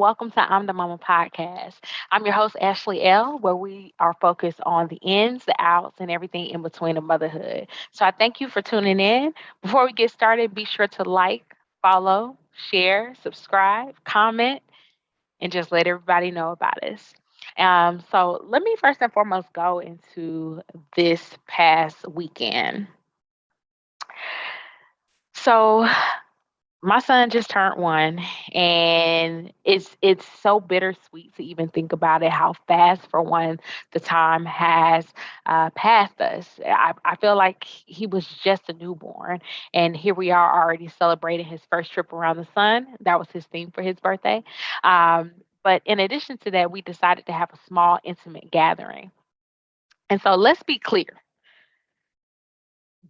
welcome to I'm the Mama podcast. I'm your host, Ashley L., where we are focused on the ins, the outs, and everything in between of motherhood. So I thank you for tuning in. Before we get started, be sure to like, follow, share, subscribe, comment, and just let everybody know about us. So let me first and foremost go into this past weekend. So my son just turned 1, and it's so bittersweet to even think about it, how fast for one the time has passed us. I feel like he was just a newborn, and here we are already celebrating his first trip around the sun. That was his theme for his birthday. But in addition to that, we decided to have a small, intimate gathering. And so let's be clear,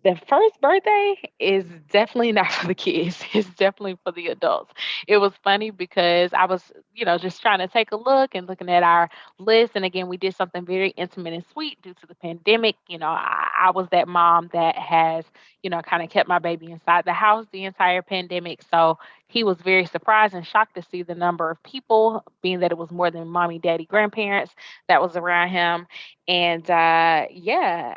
the first birthday is definitely not for the kids. It's definitely for the adults. It was funny because I was, just trying to take a look and looking at our list. And again, we did something very intimate and sweet due to the pandemic. I was that mom that has, kind of kept my baby inside the house the entire pandemic. So he was very surprised and shocked to see the number of people, being that it was more than mommy, daddy, grandparents that was around him. And yeah,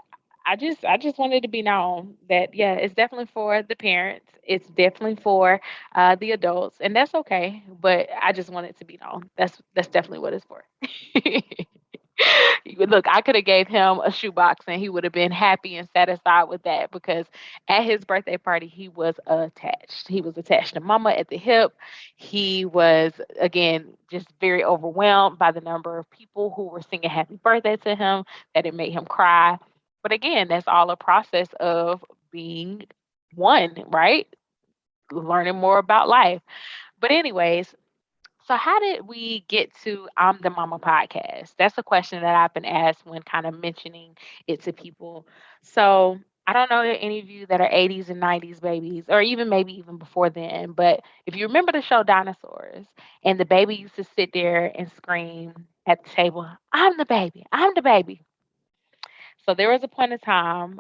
I just wanted to be known that yeah, it's definitely for the parents. It's definitely for the adults, and that's okay. But I just want it to be known. That's definitely what it's for. Look, I could have gave him a shoebox and he would have been happy and satisfied with that because at his birthday party he was attached. He was attached to mama at the hip. He was again just very overwhelmed by the number of people who were singing happy birthday to him that it made him cry. But again, that's all a process of being one, right? Learning more about life. But anyways, so how did we get to I'm the Mama podcast? That's a question that I've been asked when kind of mentioning it to people. So I don't know any of you that are 80s and 90s babies, or even maybe even before then, but if you remember the show Dinosaurs, and the baby used to sit there and scream at the table, I'm the baby, I'm the baby. So there was a point in time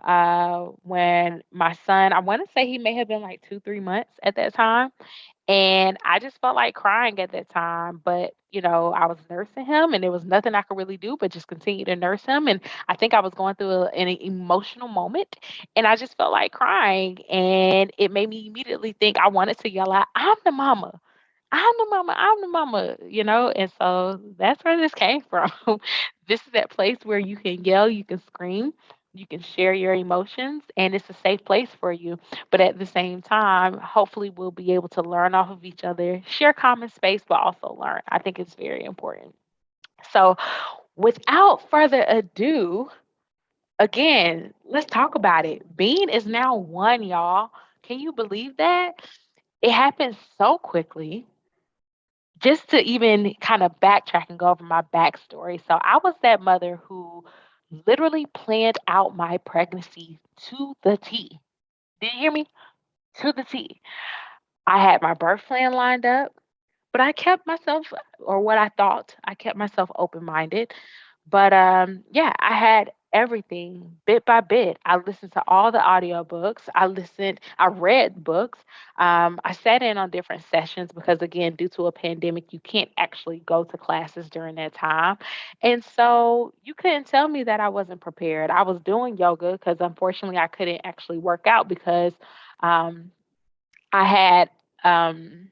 when my son, I want to say he may have been like 2, 3 months at that time. And I just felt like crying at that time. But, I was nursing him and there was nothing I could really do but just continue to nurse him. And I think I was going through an emotional moment and I just felt like crying. And it made me immediately think I wanted to yell out, I'm the mama. I'm the mama, I'm the mama. And so that's where this came from. This is that place where you can yell, you can scream, you can share your emotions, and it's a safe place for you. But at the same time, hopefully, we'll be able to learn off of each other, share common space, but also learn. I think it's very important. So, without further ado, again, let's talk about it. Bean is now 1, y'all. Can you believe that? It happened so quickly. Just to even kind of backtrack and go over my backstory. So I was that mother who literally planned out my pregnancy to the T. Did you hear me? To the T. I had my birth plan lined up, but I kept myself, or what I thought, I kept myself open minded. But yeah, I had everything bit by bit. I listened to all the audiobooks. I read books. I sat in on different sessions because, again, due to a pandemic, you can't actually go to classes during that time. And so you couldn't tell me that I wasn't prepared. I was doing yoga because, unfortunately, I couldn't actually work out because um, I had. Um,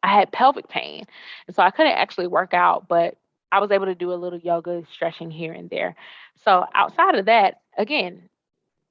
I had pelvic pain. And so I couldn't actually work out, but I was able to do a little yoga, stretching here and there. So outside of that, again,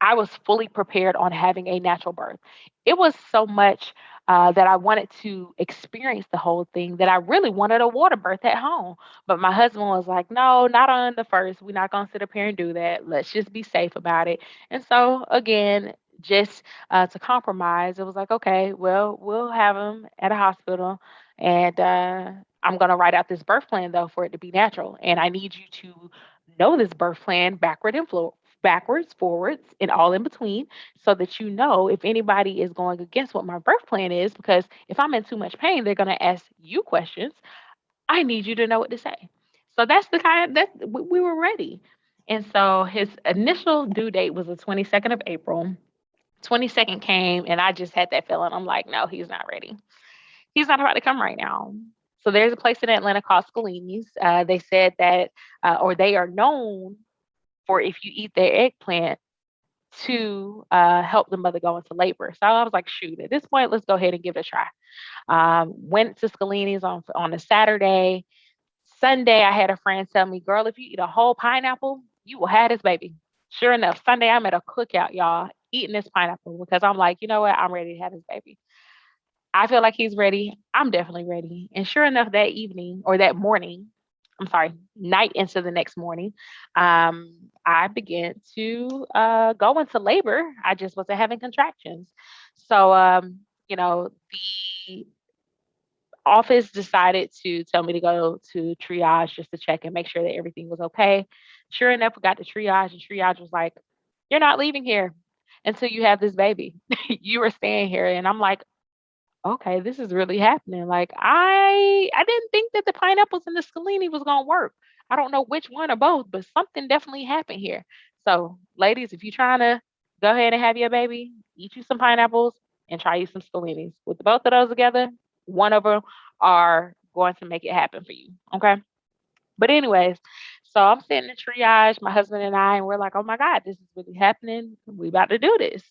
I was fully prepared on having a natural birth. It was so much that I wanted to experience the whole thing that I really wanted a water birth at home. But my husband was like, no, not on the first. We're not going to sit up here and do that. Let's just be safe about it. And so, again, just to compromise, it was like, okay, well, we'll have him at a hospital. And I'm going to write out this birth plan, though, for it to be natural. And I need you to know this birth plan backwards, forwards, and all in between, so that you know if anybody is going against what my birth plan is. Because if I'm in too much pain, they're going to ask you questions. I need you to know what to say. So that's the kind that we were ready. And so his initial due date was the 22nd of April. 22nd came, and I just had that feeling. I'm like, no, he's not ready. He's not about to come right now. So there's a place in Atlanta called Scalini's. They said that, or they are known for if you eat their eggplant to help the mother go into labor. So I was like, shoot, at this point, let's go ahead and give it a try. Went to Scalini's on a Saturday. Sunday, I had a friend tell me, girl, if you eat a whole pineapple, you will have this baby. Sure enough, Sunday, I'm at a cookout, y'all, eating this pineapple because I'm like, you know what? I'm ready to have this baby. I feel like he's ready. I'm definitely ready. And sure enough, that evening or that morning, I'm sorry, night into the next morning, I began to go into labor. I just wasn't having contractions. So, the office decided to tell me to go to triage just to check and make sure that everything was okay. Sure enough, we got to triage, and triage was like, "You're not leaving here until you have this baby. You are staying here." And I'm like, okay, this is really happening. Like I didn't think that the pineapples and the scalini was gonna work. I don't know which one or both, but something definitely happened here. So, ladies, if you're trying to go ahead and have your baby, eat you some pineapples and try you some scalinis. With both of those together, one of them are going to make it happen for you. Okay. But anyways, so I'm sitting in triage, my husband and I, and we're like, "Oh my God, this is really happening. We about to do this."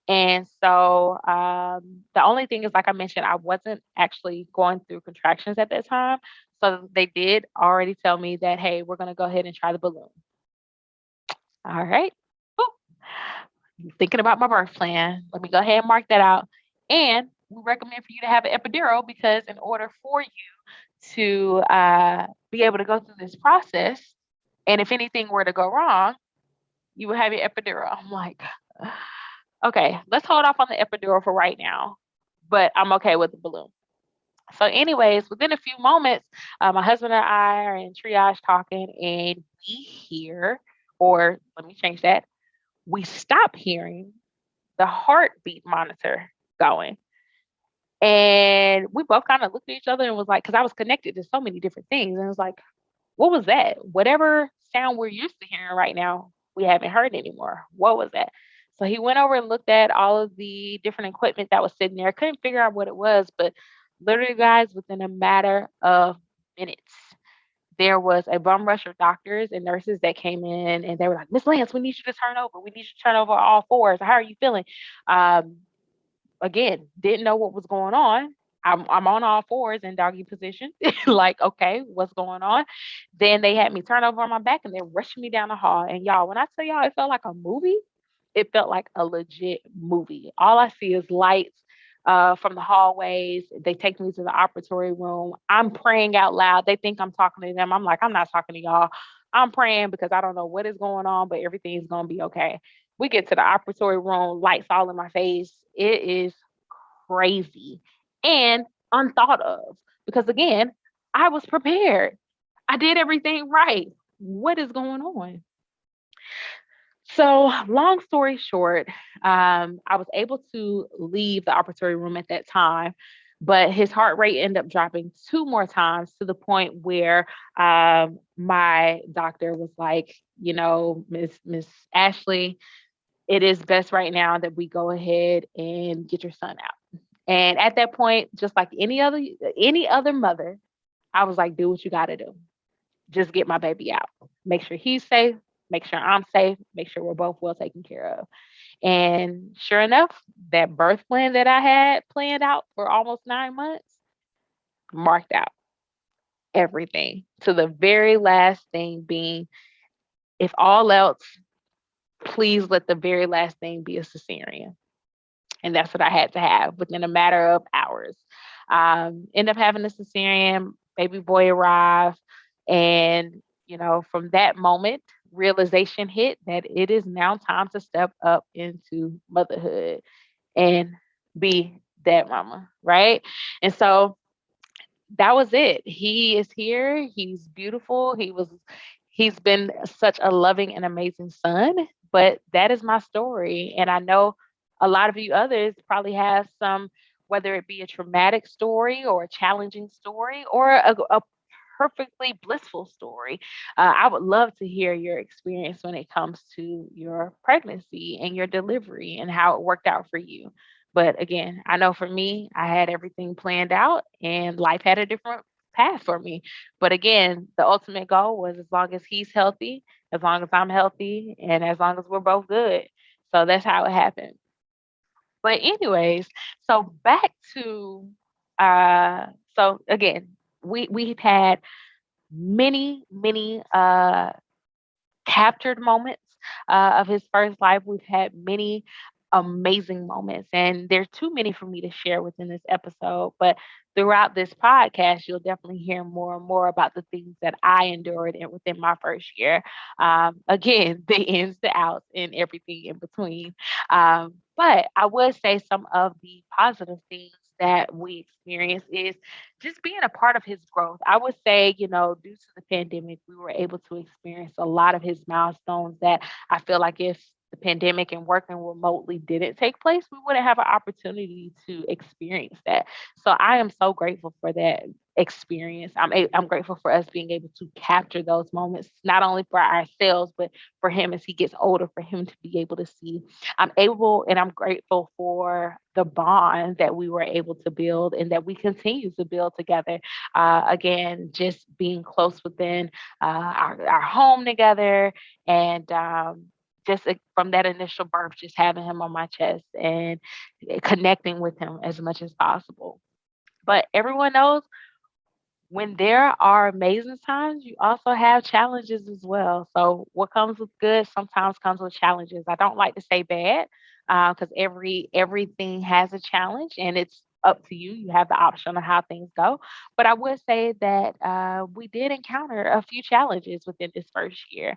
And so the only thing is, like I mentioned, I wasn't actually going through contractions at that time. So they did already tell me that, hey, we're going to go ahead and try the balloon. All right. Thinking about my birth plan. Let me go ahead and mark that out. And we recommend for you to have an epidural because in order for you to be able to go through this process, and if anything were to go wrong, you would have your epidural. I'm like, okay, let's hold off on the epidural for right now, but I'm okay with the balloon. So, anyways, within a few moments, my husband and I are in triage talking, and we hear, or let me change that, we stop hearing the heartbeat monitor going. And we both kind of looked at each other and was like, because I was connected to so many different things. And it was like, what was that? Whatever sound we're used to hearing right now, we haven't heard anymore. What was that? So he went over and looked at all of the different equipment that was sitting there. Couldn't figure out what it was, but literally, guys, within a matter of minutes, there was a bum rush of doctors and nurses that came in and they were like, Miss Lance, we need you to turn over. We need you to turn over all fours. How are you feeling? Um, Again, didn't know what was going on. I'm on all fours in doggy position. Like, okay, what's going on? Then they had me turn over on my back and they rushed me down the hall. And y'all, when I tell y'all it felt like a movie, it felt like a legit movie. All I see is lights from the hallways. They take me to the operatory room. I'm praying out loud. They think I'm talking to them. I'm like, I'm not talking to y'all. I'm praying because I don't know what is going on, but everything's going to be okay. We get to the operatory room, lights all in my face. It is crazy and unthought of because, again, I was prepared. I did everything right. What is going on? So, long story short, I was able to leave the operatory room at that time, but his heart rate ended up dropping two more times to the point where my doctor was like, Miss Ashley, it is best right now that we go ahead and get your son out. And at that point, just like any other mother, I was like, do what you got to do. Just get my baby out. Make sure he's safe. Make sure I'm safe. Make sure we're both well taken care of. And sure enough, that birth plan that I had planned out for almost 9 months marked out everything to the very last thing being, if all else, please let the very last thing be a cesarean. And that's what I had to have within a matter of hours. End up having a cesarean, baby boy arrived, and from that moment, realization hit that it is now time to step up into motherhood and be that mama, right? And so that was it. He is here. He's beautiful. He's been such a loving and amazing son, but that is my story. And I know a lot of you others probably have some, whether it be a traumatic story or a challenging story or a perfectly blissful story. I would love to hear your experience when it comes to your pregnancy and your delivery and how it worked out for you. But again, I know for me, I had everything planned out and life had a different path for me. But again, the ultimate goal was as long as he's healthy, as long as I'm healthy, and as long as we're both good. So that's how it happened. But anyways, so back to uh so again, we've had many captured moments of his first life. We've had many amazing moments, and there's too many for me to share within this episode. But throughout this podcast, you'll definitely hear more and more about the things that I endured and within my first year. Again, the ins, the outs, and everything in between. But I would say some of the positive things that we experience is just being a part of his growth. I would say, due to the pandemic, we were able to experience a lot of his milestones that I feel like if the pandemic and working remotely didn't take place, we wouldn't have an opportunity to experience that. So I am so grateful for that experience. I'm grateful for us being able to capture those moments, not only for ourselves, but for him as he gets older, for him to be able to see. I'm able and I'm grateful for the bond that we were able to build and that we continue to build together. Again, just being close within our home together and just from that initial birth, just having him on my chest and connecting with him as much as possible. But everyone knows when there are amazing times, you also have challenges as well. So what comes with good sometimes comes with challenges. I don't like to say bad because everything has a challenge, and it's up to you. You have the option of how things go. But I would say that we did encounter a few challenges within this first year.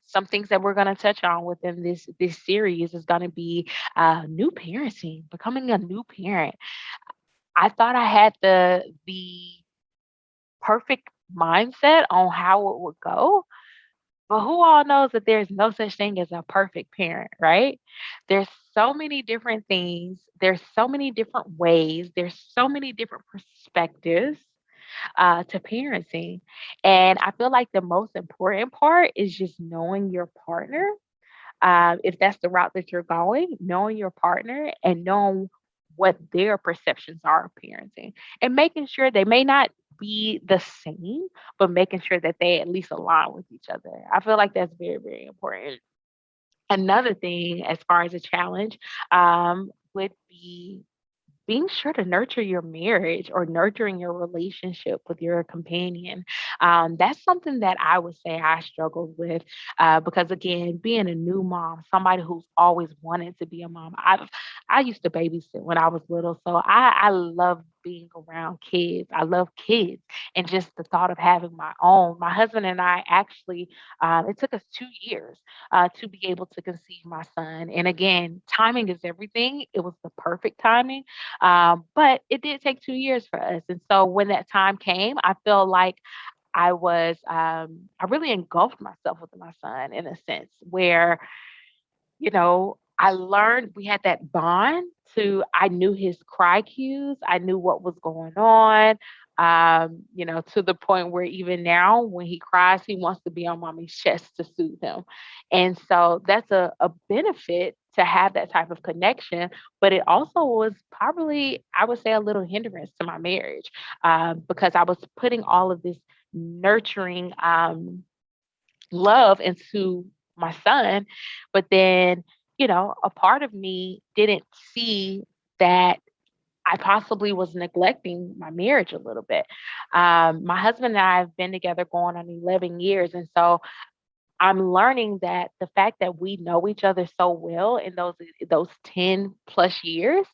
Some things that we're going to touch on within this series is going to be new parenting, becoming a new parent. I thought I had the perfect mindset on how it would go. But who all knows that there's no such thing as a perfect parent, right? There's so many different things, there's so many different ways, there's so many different perspectives to parenting. And I feel like the most important part is just knowing your partner, if that's the route that you're going, knowing your partner and knowing what their perceptions are of parenting and making sure they may not be the same, but making sure that they at least align with each other. I feel like that's very, very important. Another thing, as far as a challenge, would be being sure to nurture your marriage or nurturing your relationship with your companion. That's something that I would say I struggled with because, again, being a new mom, somebody who's always wanted to be a mom, I used to babysit when I was little, so I love being around kids. I love kids, and just the thought of having my own. My husband and I actually, it took us 2 years to be able to conceive my son. And again, timing is everything. It was the perfect timing, but it did take 2 years for us. And so when that time came, I feel like I really engulfed myself with my son in a sense where, I learned we had that bond I knew his cry cues. I knew what was going on. To the point where even now when he cries, he wants to be on mommy's chest to soothe him. And so that's a benefit to have that type of connection. But it also was probably, I would say, a little hindrance to my marriage because I was putting all of this nurturing love into my son. But then, a part of me didn't see that I possibly was neglecting my marriage a little bit. My husband and I have been together going on 11 years. And so I'm learning that the fact that we know each other so well in those 10 plus years,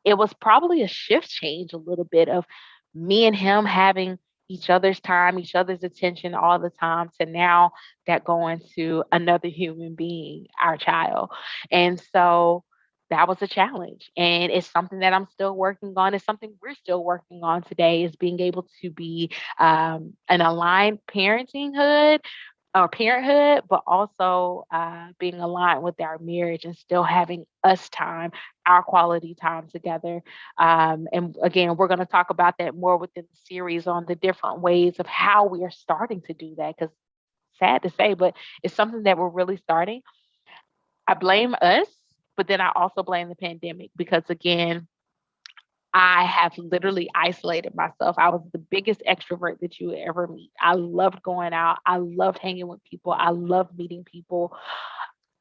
it was probably a shift change a little bit of me and him having each other's time, each other's attention all the time to now that going to another human being, our child. And so that was a challenge. And it's something that I'm still working on. It's something we're still working on today is being able to be an aligned parenting hood or parenthood, but also being aligned with our marriage and still having us time, our quality time together. And again, we're going to talk about that more within the series on the different ways of how we are starting to do that. Because sad to say, but it's something that we're really starting. I blame us, but then I also blame the pandemic because again, I have literally isolated myself. I was the biggest extrovert that you would ever meet. I loved going out. I loved hanging with people. I loved meeting people.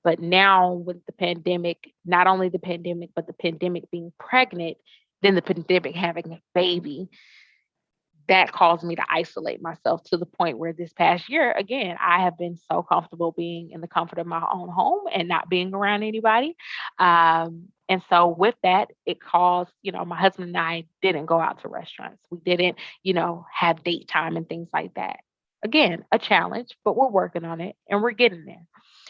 But now with the pandemic, not only the pandemic, but the pandemic being pregnant, then the pandemic having a baby, that caused me to isolate myself to the point where this past year, again, I have been so comfortable being in the comfort of my own home and not being around anybody. And so with that, it caused, my husband and I didn't go out to restaurants. We didn't, have date time and things like that. Again, a challenge, but we're working on it and we're getting there.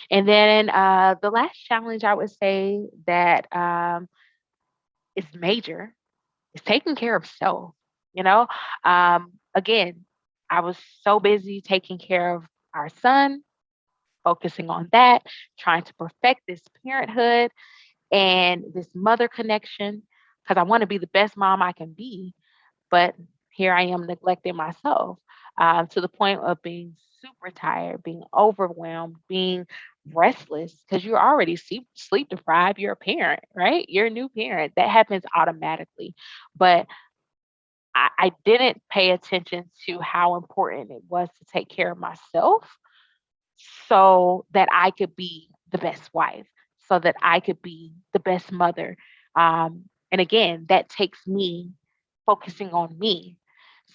And then the last challenge I would say that is major is taking care of self. You know, again, I was so busy taking care of our son, focusing on that, trying to perfect this parenthood and this mother connection because I want to be the best mom I can be. But here I am neglecting myself to the point of being super tired, being overwhelmed, being restless because you're already sleep deprived. You're a parent, right? You're a new parent. That happens automatically. But I didn't pay attention to how important it was to take care of myself so that I could be the best wife, so that I could be the best mother. And again, that takes me focusing on me.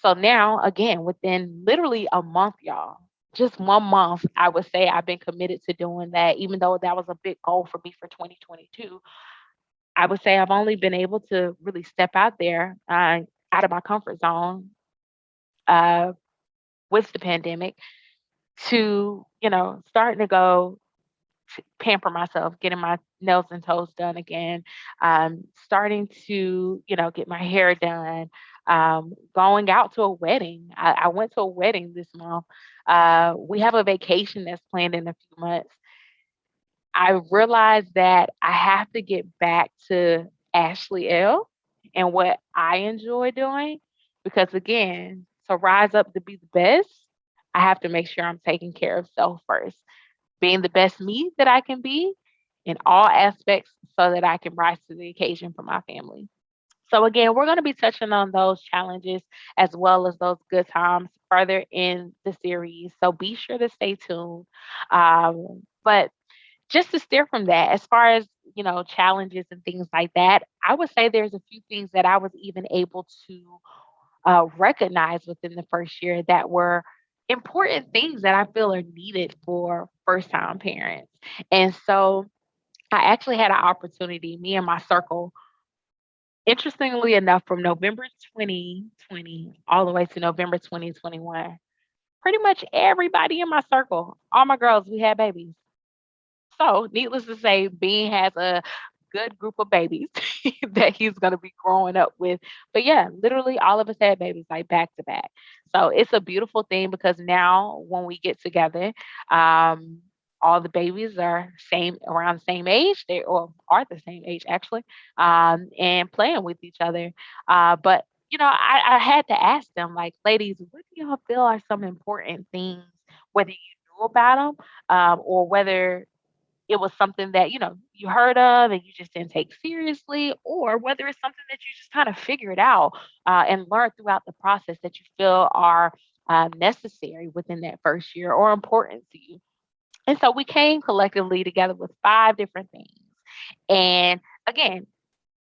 So now, again, within literally a month, y'all, just 1 month, I would say I've been committed to doing that, even though that was a big goal for me for 2022. I would say I've only been able to really step out there, out of my comfort zone uh, with the pandemic to, starting to go pamper myself, getting my nails and toes done again, starting to, get my hair done, going out to a wedding. I went to a wedding this month. We have a vacation that's planned in a few months. I realized that I have to get back to Ashley L and what I enjoy doing because, again, to rise up to be the best, I have to make sure I'm taking care of self first, being the best me that I can be in all aspects so that I can rise to the occasion for my family. So, again, we're going to be touching on those challenges as well as those good times further in the series. So, be sure to stay tuned. But just to steer from that, as far as, challenges and things like that, I would say there's a few things that I was even able to recognize within the first year that were important things that I feel are needed for first time parents. And so I actually had an opportunity, me and my circle, interestingly enough, from November 2020 all the way to November 2021, pretty much everybody in my circle, all my girls, we had babies. So, needless to say, Bean has a good group of babies that he's going to be growing up with. But yeah, literally all of us had babies like back to back. So it's a beautiful thing because now when we get together, um, all the babies are same around the same age. They or are the same age actually, and playing with each other. But I had to ask them, like, ladies, what do y'all feel are some important things, whether you knew about them, or whether it was something that, you heard of and you just didn't take seriously, or whether it's something that you just kind of figured out and learned throughout the process that you feel are necessary within that first year or important to you. And so we came collectively together with 5 different things. And again,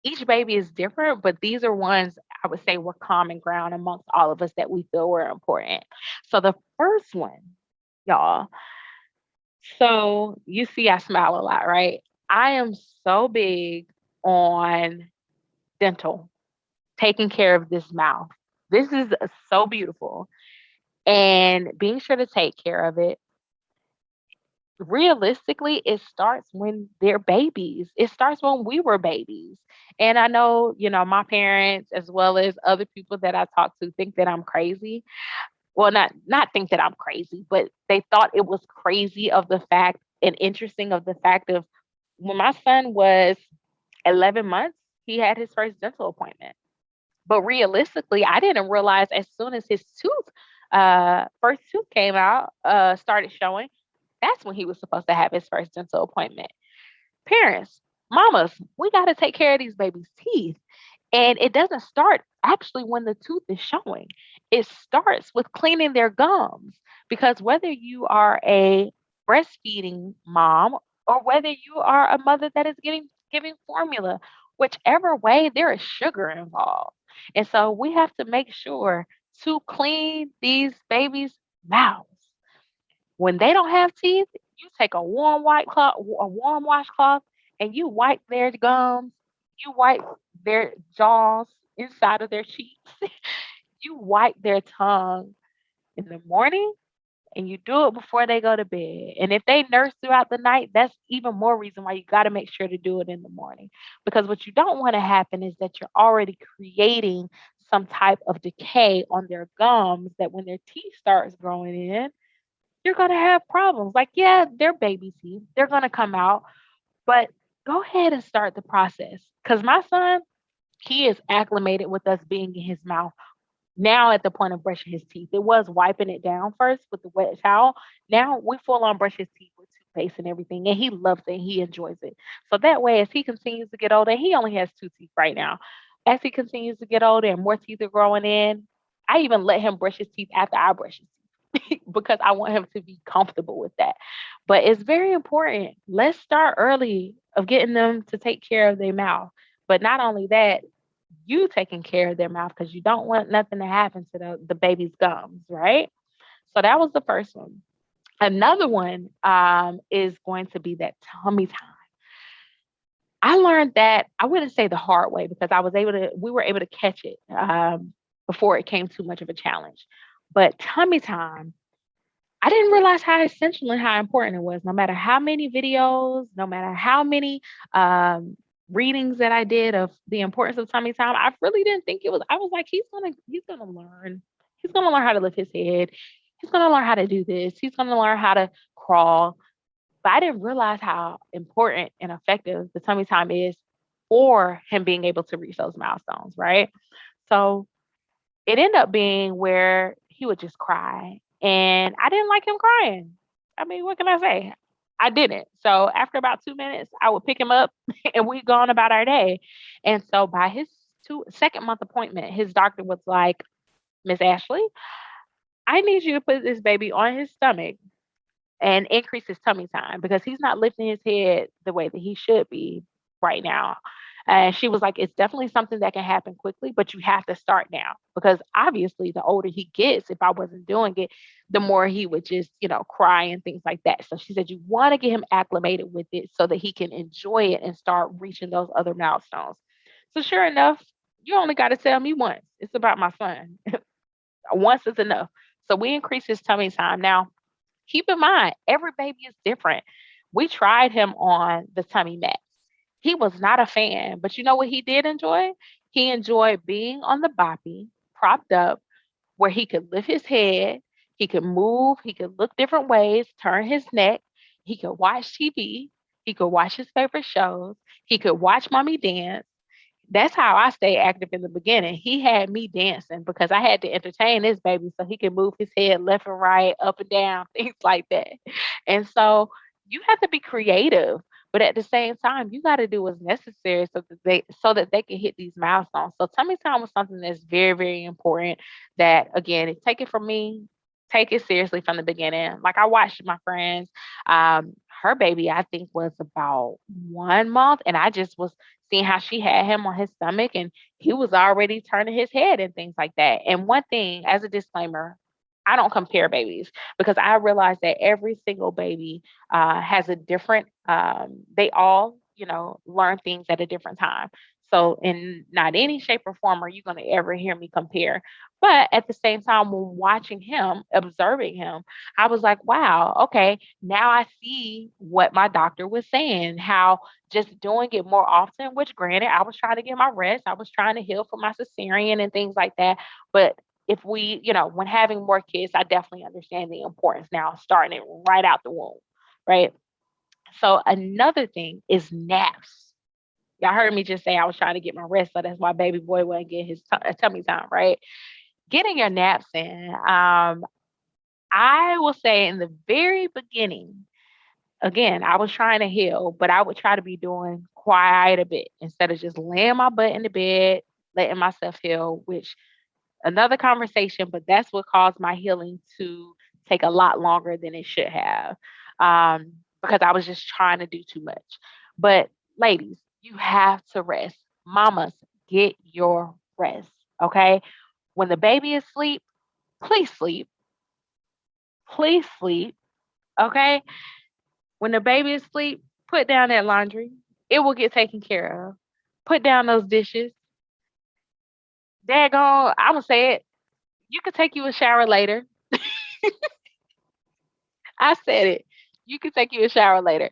each baby is different, but these are ones I would say were common ground amongst all of us that we feel were important. So the first one, y'all, so you see, I smile a lot, right? I am so big on dental, taking care of this mouth. This is so beautiful. And being sure to take care of it. Realistically, it starts when they're babies. It starts when we were babies. And I know, my parents as well as other people that I talk to think that I'm crazy. Well, not think that I'm crazy, but they thought it was crazy of the fact and interesting of the fact of when my son was 11 months, he had his first dental appointment. But realistically, I didn't realize as soon as his first tooth came out, started showing, that's when he was supposed to have his first dental appointment. Parents, mamas, we got to take care of these babies' teeth. And it doesn't start actually when the tooth is showing. It starts with cleaning their gums, because whether you are a breastfeeding mom or whether you are a mother that is giving formula, whichever way, there is sugar involved. And so we have to make sure to clean these babies' mouths. When they don't have teeth, you take a warm white cloth, a warm washcloth, and you wipe their gums, you wipe their jaws inside of their cheeks, you wipe their tongue in the morning, and you do it before they go to bed. And if they nurse throughout the night, that's even more reason why you got to make sure to do it in the morning. Because what you don't want to happen is that you're already creating some type of decay on their gums, that when their teeth starts growing in, you're going to have problems. Like, yeah, they're baby teeth. They're going to come out, but go ahead and start the process. Because my son, he is acclimated with us being in his mouth now at the point of brushing his teeth. It was wiping it down first with the wet towel. Now we full on brush his teeth with toothpaste and everything, and he loves it. He enjoys it. So that way, as he continues to get older, he only has two teeth right now. As he continues to get older and more teeth are growing in, I even let him brush his teeth after I brush his teeth because I want him to be comfortable with that. But it's very important. Let's start early of getting them to take care of their mouth. But not only that, you taking care of their mouth, because you don't want nothing to happen to the baby's gums, right? So that was the first one. Another one is going to be that tummy time. I learned that, I wouldn't say the hard way, because we were able to catch it before it came too much of a challenge. But tummy time, I didn't realize how essential and how important it was. No matter how many videos, no matter how many um, readings that I did of the importance of tummy time, I really didn't think it was. I was like, he's gonna learn. He's gonna learn how to lift his head. He's gonna learn how to do this. He's gonna learn how to crawl. But I didn't realize how important and effective the tummy time is for him being able to reach those milestones, right? So it ended up being where he would just cry, and I didn't like him crying. I mean, what can I say? I didn't. So after about 2 minutes, I would pick him up and we'd go on about our day. And so by his second month appointment, his doctor was like, Miss Ashley, I need you to put this baby on his stomach and increase his tummy time, because he's not lifting his head the way that he should be right now. And she was like, it's definitely something that can happen quickly, but you have to start now, because obviously the older he gets, if I wasn't doing it, the more he would just, cry and things like that. So she said, you want to get him acclimated with it so that he can enjoy it and start reaching those other milestones. So sure enough, you only got to tell me once. It's about my son. Once is enough. So we increased his tummy time. Now, keep in mind, every baby is different. We tried him on the tummy mat. He was not a fan, but you know what he did enjoy? He enjoyed being on the boppy, propped up, where he could lift his head, he could move, he could look different ways, turn his neck, he could watch TV, he could watch his favorite shows, he could watch mommy dance. That's how I stay active in the beginning. He had me dancing because I had to entertain this baby so he could move his head left and right, up and down, things like that. And so you have to be creative, but at the same time, you got to do what's necessary so that they can hit these milestones. So tummy time was something that's very, very important. That again, take it from me, take it seriously from the beginning. Like I watched my friends, her baby I think was about 1 month, and I just was seeing how she had him on his stomach and he was already turning his head and things like that. And one thing, as a disclaimer, I don't compare babies, because I realize that every single baby has a different, they all, learn things at a different time. So, in not any shape or form are you going to ever hear me compare. But at the same time, when watching him, observing him, I was like, wow, okay, now I see what my doctor was saying, how just doing it more often, which granted, I was trying to get my rest. I was trying to heal from my cesarean and things like that. But if we, when having more kids, I definitely understand the importance now of starting it right out the womb, right? So another thing is naps. Y'all heard me just say I was trying to get my rest, so that's why baby boy wasn't getting his tummy time, right? Getting your naps in. I will say in the very beginning, again, I was trying to heal, but I would try to be doing quite a bit instead of just laying my butt in the bed. letting myself heal, which another conversation, but that's what caused my healing to take a lot longer than it should have. Because I was just trying to do too much. But ladies, you have to rest. Mamas, get your rest. Okay. When the baby is asleep, please sleep. Please sleep. Okay. When the baby is asleep, put down that laundry. It will get taken care of. Put down those dishes. Daggone, I'm gonna say it. You could take you a shower later. I said it. You can take you a shower later.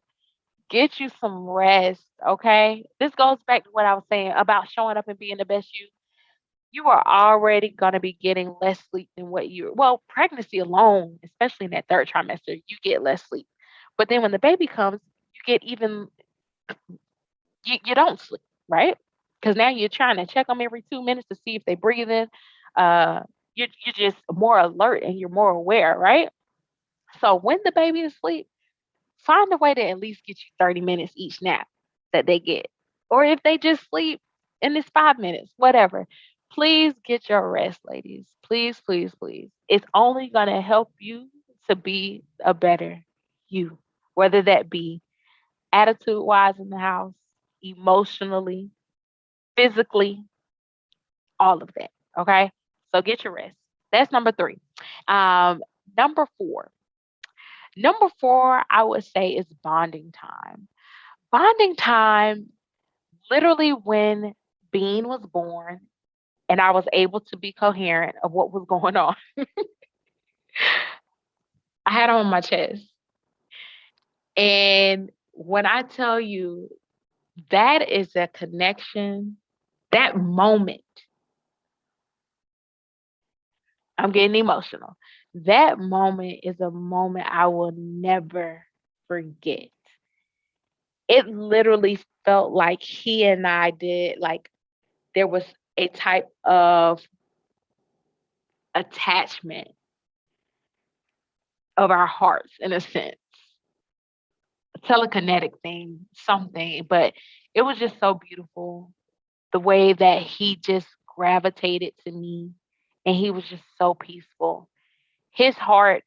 Get you some rest, okay? This goes back to what I was saying about showing up and being the best you. You are already going to be getting less sleep than what you well, pregnancy alone, especially in that third trimester, you get less sleep. But then when the baby comes, you get even you don't sleep, right? Because now you're trying to check them every 2 minutes to see if they breathing. Uh, you're just more alert and you're more aware, right? So when the baby is asleep, find a way to at least get you 30 minutes each nap that they get. Or if they just sleep and it's 5 minutes, whatever. Please get your rest, ladies. Please, please, please. It's only going to help you to be a better you, whether that be attitude wise in the house, emotionally, physically, all of that. Okay. So get your rest. That's number three. Um, number four. Number four, I would say is bonding time. Bonding time, literally when Bean was born and I was able to be coherent of what was going on, I had him on my chest. And when I tell you that is a connection, that moment, I'm getting emotional. That moment is a moment I will never forget. It literally felt like he and I did, like, there was a type of attachment of our hearts in a sense, a telekinetic thing, something, but it was just so beautiful the way that he just gravitated to me and he was just so peaceful. His heart,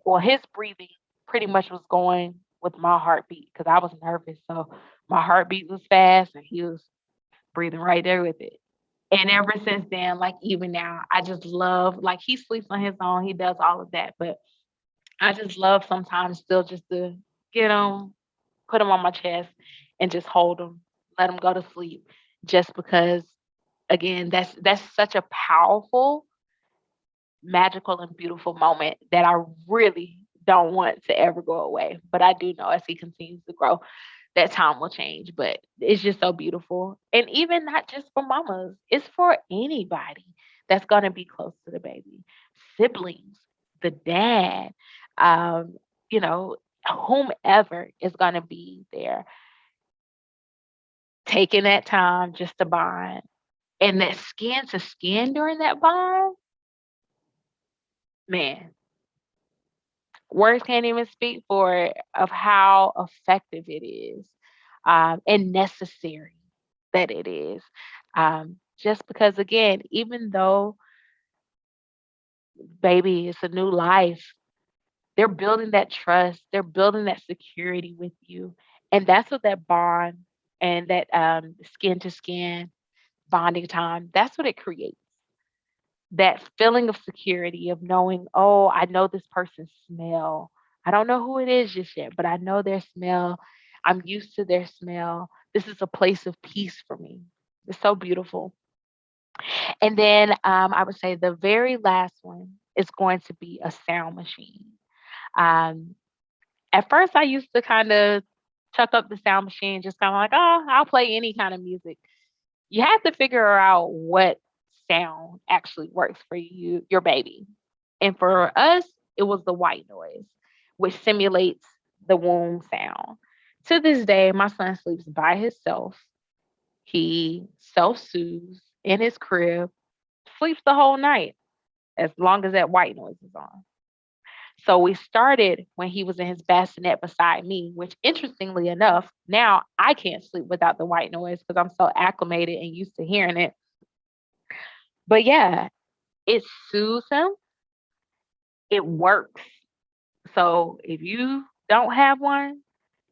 well, his breathing pretty much was going with my heartbeat because I was nervous. So my heartbeat was fast and he was breathing right there with it. And ever since then, like even now, I just love, like he sleeps on his own, he does all of that, but I just love sometimes still just to get him, put him on my chest, and just hold him, let him go to sleep. Just because, again, that's such a powerful, magical, and beautiful moment that I really don't want to ever go away. But I do know as he continues to grow, that time will change. But it's just so beautiful, and even not just for mamas, it's for anybody that's gonna be close to the baby, siblings, the dad, um, you know, whomever is gonna be there, taking that time just to bond. And that skin to skin during that bond, man, words can't even speak for it of how effective it is, and necessary that it is. Just because, again, even though baby it's a new life, they're building that trust, they're building that security with you, and that's what that bond and that skin to skin bonding time, that's what it creates. That feeling of security of knowing, oh, I know this person's smell. I don't know who it is just yet, but I know their smell. I'm used to their smell. This is a place of peace for me. It's so beautiful. And then I would say the very last one is going to be a sound machine. Um, at first, I used to kind of chuck up the sound machine, just kind of like, oh, I'll play any kind of music. You have to figure out what sound actually works for your baby. And for us, it was the white noise, which simulates the womb sound. To this day, my son sleeps by himself. He self soothes in his crib, sleeps the whole night as long as that white noise is on. So we started when he was in his bassinet beside me, which interestingly enough, now I can't sleep without the white noise because I'm so acclimated and used to hearing it. But yeah, it soothes him. It works. So if you don't have one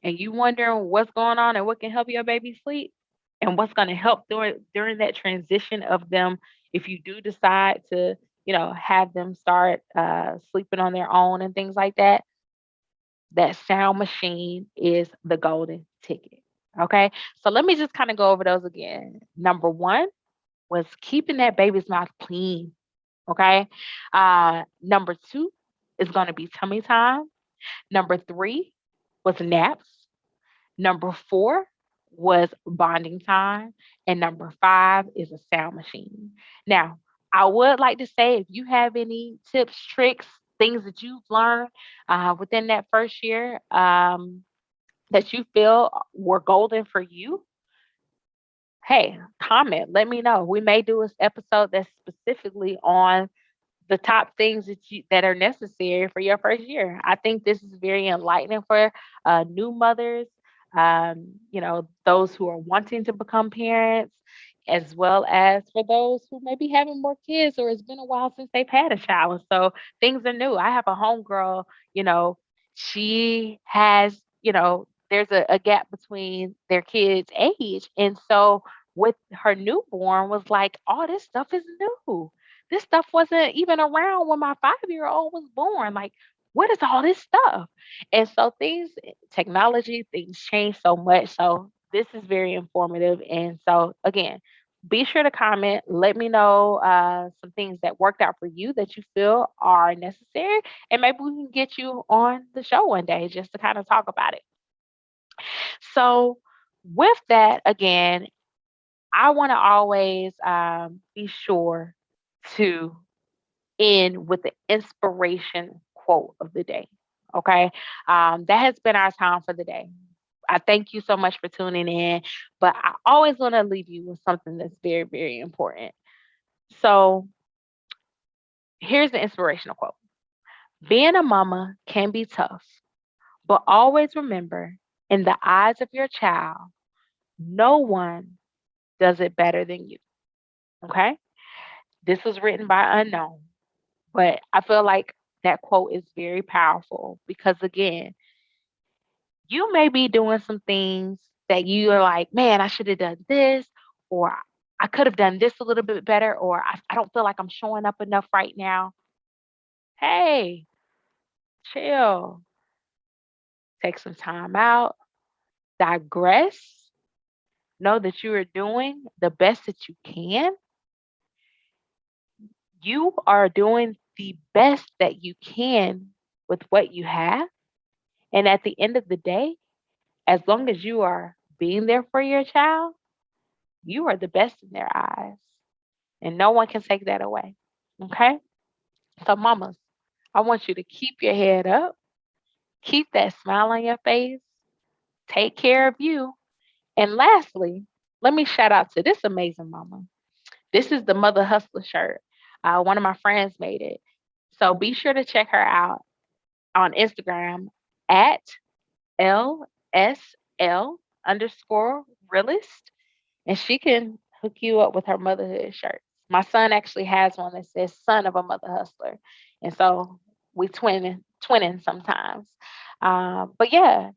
and you wondering what's going on and what can help your baby sleep and what's going to help during that transition of them, if you do decide to, have them start sleeping on their own and things like that, that sound machine is the golden ticket. Okay. So let me just kind of go over those again. Number one was keeping that baby's mouth clean. Okay. Number two is going to be tummy time. Number three was naps. Number four was bonding time. And number five is a sound machine. Now, I would like to say if you have any tips, tricks, things that you've learned within that first year that you feel were golden for you, hey, comment. Let me know. We may do an episode that's specifically on the top things that are necessary for your first year. I think this is very enlightening for new mothers, those who are wanting to become parents, as well as for those who may be having more kids or it's been a while since they've had a child. So things are new. I have a homegirl, she has, there's a gap between their kids' age. And so with her newborn was like, all this stuff is new. This stuff wasn't even around when my 5-year-old was born. Like, what is all this stuff? And so technology, things change so much. So this is very informative. And so again, be sure to comment. Let me know some things that worked out for you that you feel are necessary. And maybe we can get you on the show one day just to kind of talk about it. So with that, again, I want to always be sure to end with the inspiration quote of the day. Okay. That has been our time for the day. I thank you so much for tuning in, but I always want to leave you with something that's very, very important. So here's the inspirational quote. Being a mama can be tough, but always remember in the eyes of your child, no one does it better than you. Okay. This was written by Unknown. But I feel like that quote is very powerful because, again, you may be doing some things that you are like, man, I should have done this, or I could have done this a little bit better, or I don't feel like I'm showing up enough right now. Hey, chill. Take some time out, digress, know that you are doing the best that you can. You are doing the best that you can with what you have. And at the end of the day, as long as you are being there for your child, you are the best in their eyes. And no one can take that away. Okay? So, mamas, I want you to keep your head up, keep that smile on your face, take care of you. And lastly, let me shout out to this amazing mama. This is the Mother Hustler shirt. One of my friends made it. So be sure to check her out on Instagram at LSL underscore realist, and she can hook you up with her motherhood shirt. My son actually has one that says "Son of a Mother Hustler," and so we twinning sometimes. But yeah,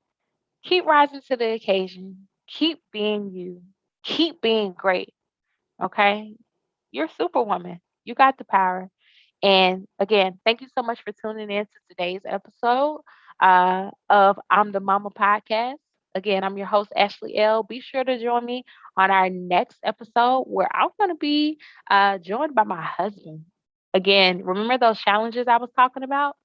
keep rising to the occasion. Keep being you. Keep being great. Okay, you're superwoman. You got the power. And again, thank you so much for tuning in to today's episode of I'm the Mama podcast. Again, I'm your host, Ashley L. Be sure to join me on our next episode where I'm going to be joined by my husband. Again, remember those challenges I was talking about?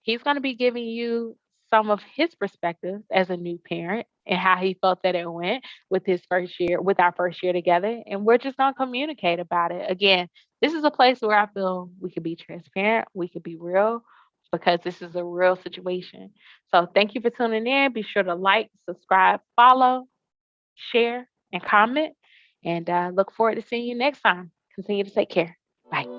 He's going to be giving you some of his perspectives as a new parent and how he felt that it went with his first year, with our first year together. And we're just going to communicate about it. Again, this is a place where I feel we could be transparent, we could be real because this is a real situation. So thank you for tuning in. Be sure to like, subscribe, follow, share, and comment. And look forward to seeing you next time. Continue to take care. Bye.